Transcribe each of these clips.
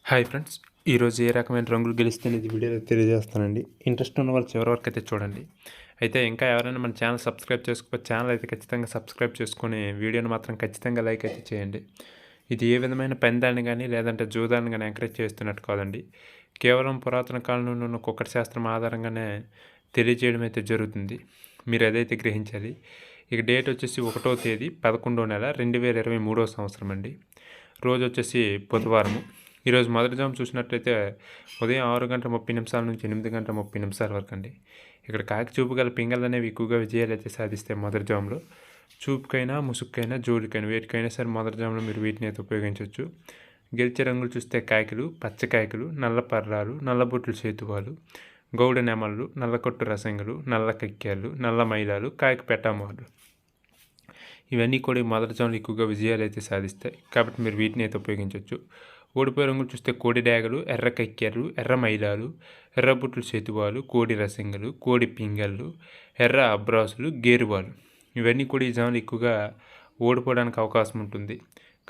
Hi friends, ఈరోజు ఏ రకమైన రంగులు గెలుస్తుంది వీడియోలో తెలియజేస్తానండి. ఇంట్రెస్ట్ ఉన్న వాళ్ళు చివరి వరకు అయితే చూడండి. అయితే ఇంకా ఎవరైనా మన ఛానల్ సబ్స్క్రైబ్ చేసుకోకపోతే ఛానల్ అయితే ఖచ్చితంగా సబ్స్క్రైబ్ చేసుకొని వీడియోని మాత్రం ఖచ్చితంగా లైక్ అయితే చేయండి. ఇది ఏ విధమైన పందాన్ని కానీ లేదంటే జూదాన్ని కానీ ఎంకరేజ్ చేస్తున్నట్టు కాదండి. కేవలం పురాతన కాలం నుండి ఉన్న కుక్కటి శాస్త్రం ఆధారంగానే తెలియజేయడం అయితే జరుగుతుంది. మీరు అదైతే గ్రహించాలి. ఇక డేట్ వచ్చేసి 1వ తేదీ 11వ నెల 2023వ సంవత్సరం అండి. రోజు వచ్చేసి బుధవారము. ఈరోజు మొదటి జాము చూసినట్లయితే ఉదయం 6:30 నుంచి 8:30 వరకు అండి. ఇక్కడ కాకి చూపు గల పింగళ్ళు అనేవి ఎక్కువగా విజయాలు అయితే సాధిస్తాయి. మొదటి జాములో చూపుకైనా ముసుక్కైనా జోలికైనా వేటికైనా సరే మొదటి జాములో మీరు వీటిని అయితే ఉపయోగించవచ్చు. గెలిచే రంగులు చూస్తే కాయకులు, పచ్చకాయకులు, నల్ల పర్రాలు, నల్లబొట్లు చేతువాలు, గౌడ నెమళ్ళు, నల్లకొట్టు రసంగులు, నల్ల కక్కేళ్ళు, నల్ల మైలాలు, కాయకు పెట్టామాలు, ఇవన్నీ కూడా మొదటి జాములు ఎక్కువగా విజయాలు అయితే సాధిస్తాయి. కాబట్టి మీరు వీటిని అయితే ఉపయోగించవచ్చు. ఓడిపోయే రంగులు చూస్తే కోడి డాగలు, ఎర్ర కక్కెర్లు, ఎర్ర మైలాలు, ఎర్రబుట్లు చేతువాలు, కోడి రసింగలు, కోడి పింగళ్ళు, ఎర్ర అబ్రాసులు, గేరువాలు, ఇవన్నీ కూడా ఈ జాములు ఎక్కువగా ఓడిపోవడానికి అవకాశం ఉంటుంది.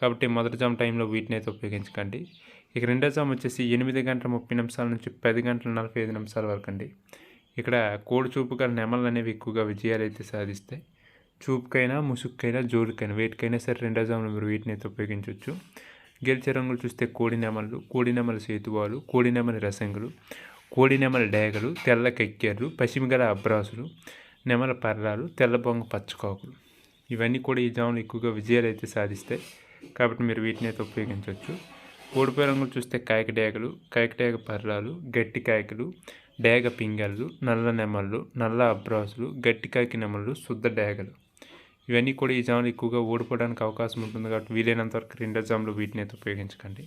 కాబట్టి మొదటి జాము టైంలో వీటిని అయితే ఉపయోగించకండి. ఇక రెండో జాము వచ్చేసి 8:30 నుంచి 10:45 వరకు అండి. ఇక్కడ కోడి చూపు గల నెమళ్ళు అనేవి ఎక్కువగా విజయాలు అయితే సాధిస్తాయి. చూపుకైనా ముసుక్కైనా జోలికైనా వేటికైనా సరే రెండో జాములో మీరు వీటిని అయితే ఉపయోగించవచ్చు. గెలిచే రంగులు చూస్తే కోడి నెమళ్ళు, కోడి నెమల సేతువాలు, కోడి నెమలి రసంగులు, కోడి నెమల డేగలు, తెల్ల కెక్కేర్లు, పసిమిగల అబ్రాసులు, నెమల పర్రాలు, తెల్ల బొంగ పచ్చకాకులు, ఇవన్నీ కూడా ఈ జాములు ఎక్కువగా విజయాలు అయితే సాధిస్తాయి. కాబట్టి మీరు వీటిని అయితే ఉపయోగించవచ్చు. ఓడిపోయే రంగులు చూస్తే కాయక డేగలు, కాయక డేగ పర్రాలు, గట్టి కాయకులు, డేగ పింగళ్ళు, నల్ల నెమళ్ళు, నల్ల అబ్రాసులు, గట్టి కాయకి నెమళ్ళు, శుద్ధ డేగలు, ఇవన్నీ కూడా ఈ జాములు ఎక్కువగా ఓడిపోవడానికి అవకాశం ఉంటుంది. కాబట్టి వీలైనంత వరకు రెండో జాములో వీటిని అయితే ఉపయోగించకండి.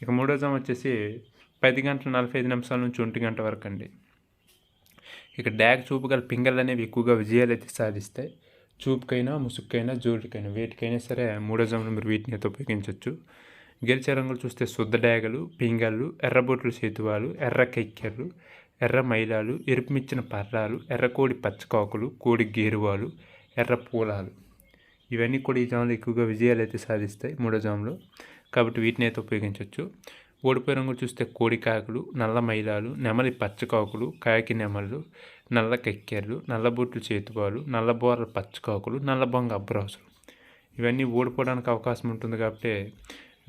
ఇక మూడో జాము వచ్చేసి 10:45 నుంచి 1 వరకు అండి. ఇక డాగ్ చూపు గల పింగళ్ళు అనేవి ఎక్కువగా విజయాలు అయితే సాధిస్తాయి. చూపుకైనా ముసుక్కైనా జోలికైనా వేటికైనా సరే మూడో జాములో మీరు వీటిని అయితే ఉపయోగించవచ్చు. గెలిచే రంగులు చూస్తే శుద్ధ డాగలు, పింగళ్ళు, ఎర్రబొట్లు చేతువాలు, ఎర్ర కెక్కెర్లు, ఎర్ర మైలాలు, ఎరుపుమిచ్చిన పర్రాలు, ఎర్రకోడి పచ్చకాకులు, కోడి గేరువాలు, ఎర్ర పూలాలు, ఇవన్నీ కూడా ఈ జాములో ఎక్కువగా విజయాలు అయితే సాధిస్తాయి మూడో జాములో. కాబట్టి వీటిని అయితే ఉపయోగించవచ్చు. ఓడిపోయే రంగులు చూస్తే కోడి కాకులు, నల్ల మైలాలు, నెమలి పచ్చకాకులు, కాకి నెమళ్ళు, నల్ల కెక్కెర్లు, నల్లబొట్లు చేతువాలు, నల్ల బోర్ల పచ్చకాకులు, నల్ల బొంగ అబ్రాసులు, ఇవన్నీ ఓడిపోవడానికి అవకాశం ఉంటుంది. కాబట్టి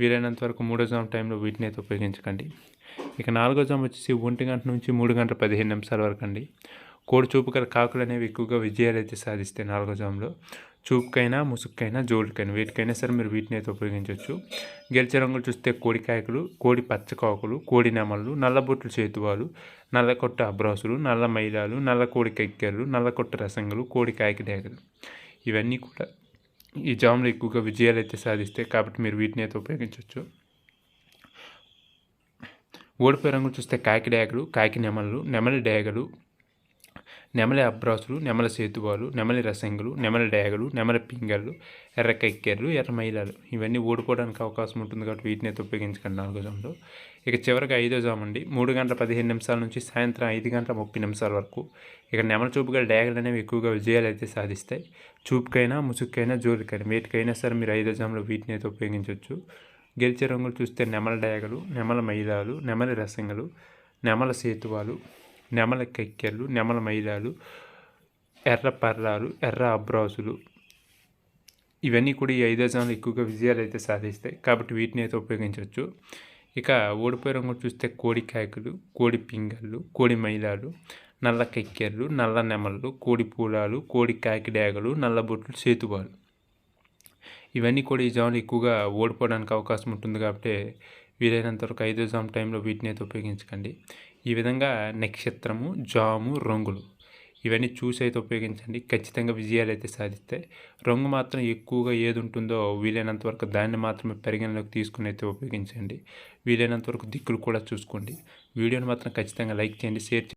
వీలైనంత వరకు మూడో జాము టైంలో వీటిని అయితే ఉపయోగించకండి. ఇక నాలుగో జాము వచ్చేసి 1 నుంచి 3:15 వరకు అండి. కోడి చూపు గల కాకులు అనేవి ఎక్కువగా విజయాలు అయితే సాధిస్తాయి నాలుగో జాములో. చూపుకైనా ముసుక్కైనా జోలికైనా వేటికైనా సరే మీరు వీటిని అయితే ఉపయోగించవచ్చు. గెలిచే రంగులు చూస్తే కోడి కాయకులు, కోడి పచ్చకాకులు, కోడి నెమళ్ళు, నల్లబొట్లు చేతువాలు, నల్లకొట్ట అబ్రాసులు, నల్ల మైలాలు, నల్ల కోడి కెక్కెర్లు, నల్లకొట్ట రసంగులు, కోడి కాయకి డేగలు, ఇవన్నీ కూడా ఈ జాములో ఎక్కువగా విజయాలు అయితే సాధిస్తాయి. కాబట్టి మీరు వీటిని అయితే ఉపయోగించవచ్చు. ఓడిపోయే రంగులు చూస్తే కాకి డేగలు, కాకి నెమళ్ళు, నెమలి డేగలు, నెమలి అబ్రాసులు, నెమల సేతువాలు, నెమలి రసంగులు, నెమలి డేగలు, నెమలి పింగళ్ళు, ఎర్ర కెక్కెర్లు, ఎర్ర మైలాలు, ఇవన్నీ ఓడిపోవడానికి అవకాశం ఉంటుంది. కాబట్టి వీటిని అయితే ఉపయోగించకండి నాలుగో జాములో. ఇక చివరికి ఐదో జాము అండి. 3:15 నుంచి సాయంత్రం 5:30 వరకు. ఇక నెమల చూపు గల డేగలు అనేవి ఎక్కువగా విజయాలు అయితే సాధిస్తాయి. చూపుకైనా ముసుక్కైనా జోలికైనా వేటికైనా సరే మీరు ఐదో జాములో వీటిని అయితే ఉపయోగించవచ్చు. గెలిచే రంగులు చూస్తే నెమల డేగలు, నెమల మైలాలు, నెమలి రసంగులు, నెమల సేతువాలు, నెమల కెక్కెర్లు, నెమల మైలాలు, ఎర్ర పర్రాలు, ఎర్ర అబ్రాసులు, ఇవన్నీ కూడా ఈ ఐదో జాములు ఎక్కువగా విజయాలు అయితే సాధిస్తాయి. కాబట్టి వీటిని అయితే ఉపయోగించవచ్చు. ఇక ఓడిపోయే రంగులు చూస్తే కోడి కాయకులు, కోడి పింగళ్ళు, కోడి మైలాలు, నల్ల కెక్కెర్లు, నల్ల నెమళ్ళు, కోడి పూలాలు, కోడి కాకి డేగలు, నల్ల బొట్లు చేతువాలు, ఇవన్నీ కూడా ఈ జాములు ఎక్కువగా ఓడిపోవడానికి అవకాశం ఉంటుంది. కాబట్టి వీలైనంత వరకు ఐదో జాము టైంలో వీటిని అయితే ఉపయోగించకండి. ఈ విధంగా నక్షత్రము, జాము, రంగులు ఇవన్నీ చూసి అయితే ఉపయోగించండి. ఖచ్చితంగా విజయాలు అయితే సాధిస్తాయి. రంగు మాత్రం ఎక్కువగా ఏది ఉంటుందో వీలైనంత వరకు దాన్ని మాత్రమే పరిగణలోకి తీసుకుని అయితే ఉపయోగించండి. వీలైనంత వరకు దిక్కులు కూడా చూసుకోండి. వీడియోని మాత్రం ఖచ్చితంగా లైక్ చేయండి, షేర్ చేయండి.